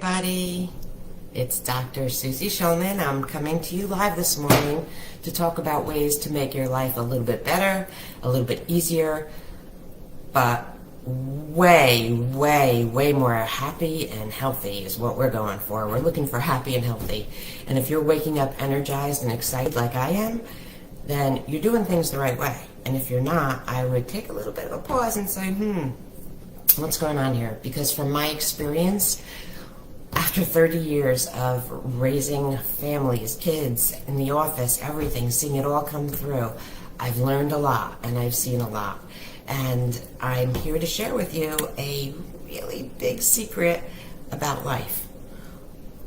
everybody. It's Dr. Suzi Schulman. I'm coming to you live this morning to talk about ways to make your life a little bit better, a little bit easier, but way more happy and healthy is what we're going for. We're looking for happy and healthy. And if you're waking up energized and excited like I am, then you're doing things the right way. And if you're not, I would take a little bit of a pause and say, what's going on here? Because from my experience, after 30 years of raising families, kids, in the office, everything, seeing it all come through, I've learned a lot and I've seen a lot. And I'm here to share with you a really big secret about life.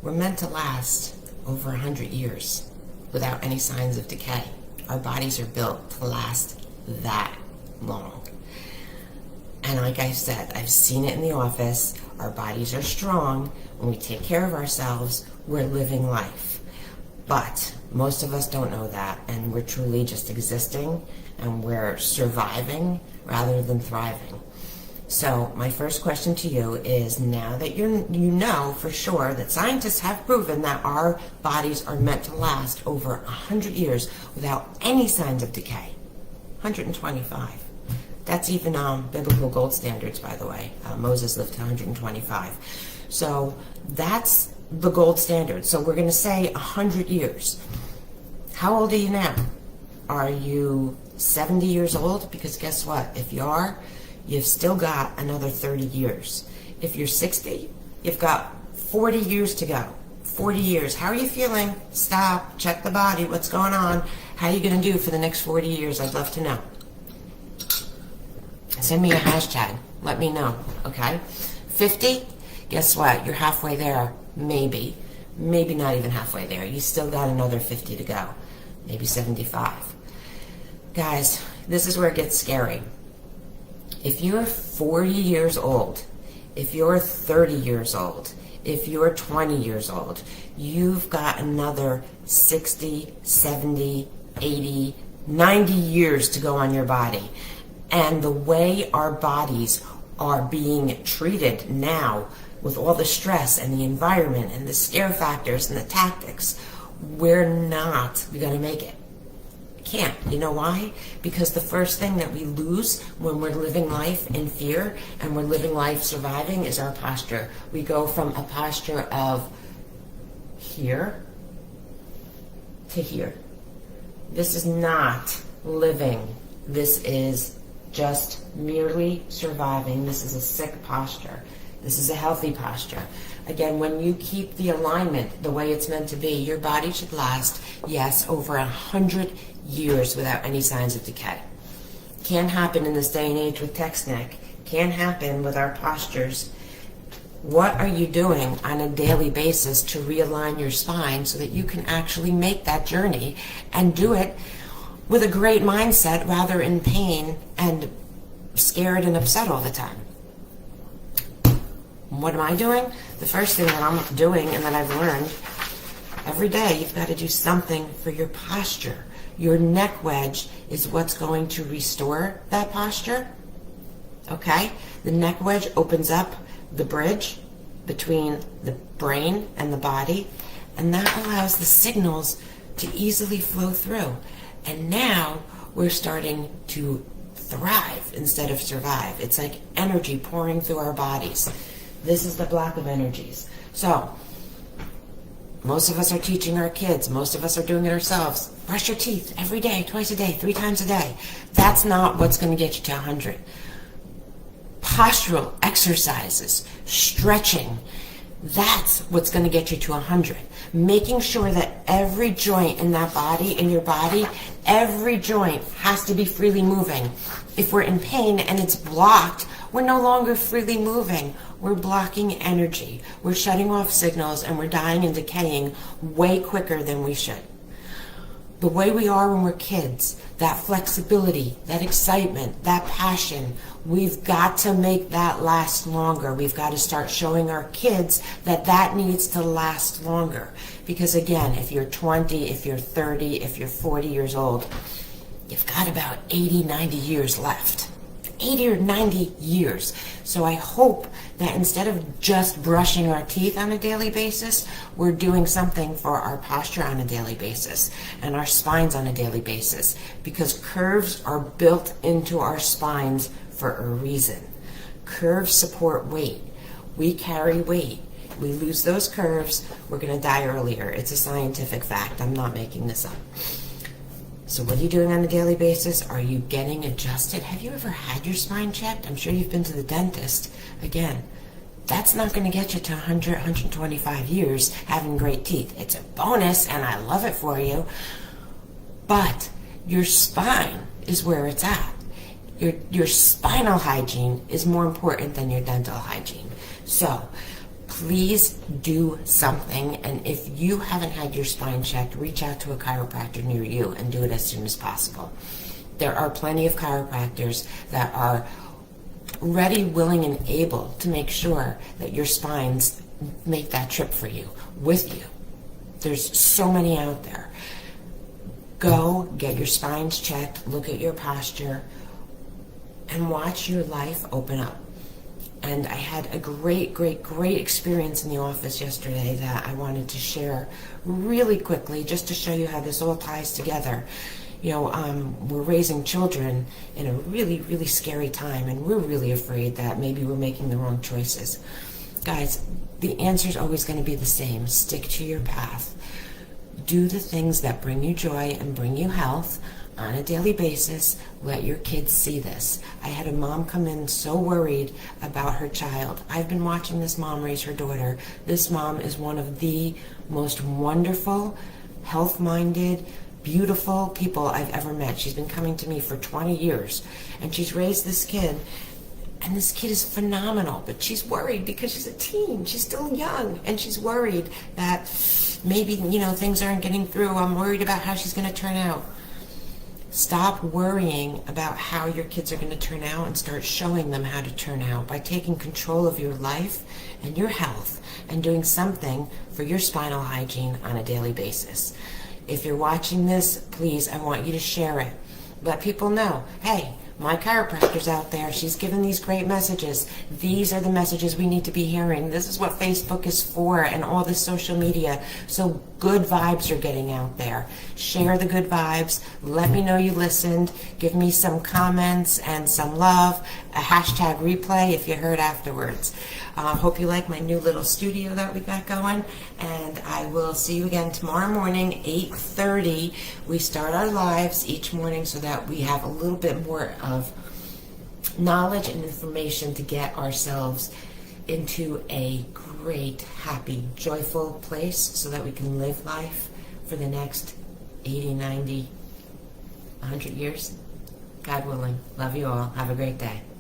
We're meant to last over 100 years without any signs of decay. Our bodies are built to last that long. And like I said, I've seen it in the office. Our bodies are strong. When we take care of ourselves, we're living life. But most of us don't know that, and we're truly just existing, and we're surviving rather than thriving. So my first question to you is, now that you know for sure that scientists have proven that our bodies are meant to last over 100 years without any signs of decay, 125. That's even biblical gold standards, by the way. Moses lived to 125. So that's the gold standard. So we're going to say 100 years. How old are you now? Are you 70 years old? Because guess what? If you are, you've still got another 30 years. If you're 60, you've got 40 years to go. 40 years. How are you feeling? Stop. Check the body. What's going on? How are you going to do for the next 40 years? I'd love to know. Send me a hashtag. Let me know, okay? 50? Guess what? You're halfway there. Maybe. Maybe not even halfway there. You still got another 50 to go. Maybe 75. Guys, this is where it gets scary. If you're 40 years old, if you're 30 years old, if you're 20 years old, you've got another 60, 70, 80, 90 years to go on your body. And the way our bodies are being treated now, with all the stress and the environment and the scare factors and the tactics, we're not going to make it. Can't. You know why? Because the first thing that we lose when we're living life in fear and we're living life surviving is our posture. We go from a posture of here to here. This is not living. This is just merely surviving. This is a sick posture. This is a healthy posture. Again, when you keep the alignment the way it's meant to be, your body should last, yes, over 100 years without any signs of decay. Can't happen in this day and age with text neck. Can't happen with our postures. What are you doing on a daily basis to realign your spine so that you can actually make that journey and do it with a great mindset rather in pain and scared and upset all the time? What am I doing? The first thing that I'm doing and that I've learned, every day you've got to do something for your posture. Your neck wedge is what's going to restore that posture. Okay? The neck wedge opens up the bridge between the brain and the body, and that allows the signals to easily flow through. And now we're starting to thrive instead of survive. It's like energy pouring through our bodies. This is the block of energies. So, most of us are teaching our kids. Most of us are doing it ourselves. Brush your teeth every day, twice a day, 3 times a day. That's not what's going to get you to 100. Postural exercises, stretching, that's what's going to get you to 100. Making sure that every joint in that body, in your body, every joint has to be freely moving. If we're in pain and it's blocked, we're no longer freely moving. We're blocking energy. We're shutting off signals, and we're dying and decaying way quicker than we should. The way we are when we're kids, that flexibility, that excitement, that passion, we've got to make that last longer. We've got to start showing our kids that that needs to last longer. Because again, if you're 20, if you're 30, if you're 40 years old, you've got about 80, 90 years left. 80 or 90 years. So I hope that instead of just brushing our teeth on a daily basis, we're doing something for our posture on a daily basis and our spines on a daily basis, because curves are built into our spines for a reason. Curves support weight. We carry weight. We lose those curves, we're going to die earlier. It's a scientific fact. I'm not making this up. So what are you doing on a daily basis? Are you getting adjusted? Have you ever had your spine checked? I'm sure you've been to the dentist. Again, that's not going to get you to 100, 125 years having great teeth. It's a bonus, and I love it for you. But your spine is where it's at. Your spinal hygiene is more important than your dental hygiene. So please do something, and if you haven't had your spine checked, reach out to a chiropractor near you and do it as soon as possible. There are plenty of chiropractors that are ready, willing, and able to make sure that your spines make that trip for you, with you. There's so many out there. Go get your spines checked, look at your posture, and watch your life open up. And I had a great experience in the office yesterday that I wanted to share really quickly, just to show you how this all ties together. We're raising children in a really scary time, and we're really afraid that maybe we're making the wrong choices. Guys, the answer is always going to be the same. Stick to your path. Do the things that bring you joy and bring you health on a daily basis. Let your kids see this. I had a mom come in so worried about her child. I've been watching this mom raise her daughter. This mom is one of the most wonderful, health-minded, beautiful people I've ever met. She's been coming to me for 20 years, and she's raised this kid, and this kid is phenomenal, but she's worried because she's a teen. She's still young, and she's worried that maybe, things aren't getting through. I'm worried about how she's going to turn out. Stop worrying about how your kids are going to turn out and start showing them how to turn out by taking control of your life and your health and doing something for your spinal hygiene on a daily basis. If you're watching this, please, I want you to share it. Let people know, hey, my chiropractor's out there. She's given these great messages. These are the messages we need to be hearing. This is what Facebook is for and all this social media. So good vibes are getting out there. Share the good vibes. Let me know you listened. Give me some comments and some love. A hashtag replay if you heard afterwards. Hope you like my new little studio that we got going. And I will see you again tomorrow morning, 8:30. We start our lives each morning so that we have a little bit more of knowledge and information to get ourselves into a great, happy, joyful place so that we can live life for the next 80, 90, 100 years. God willing. Love you all. Have a great day.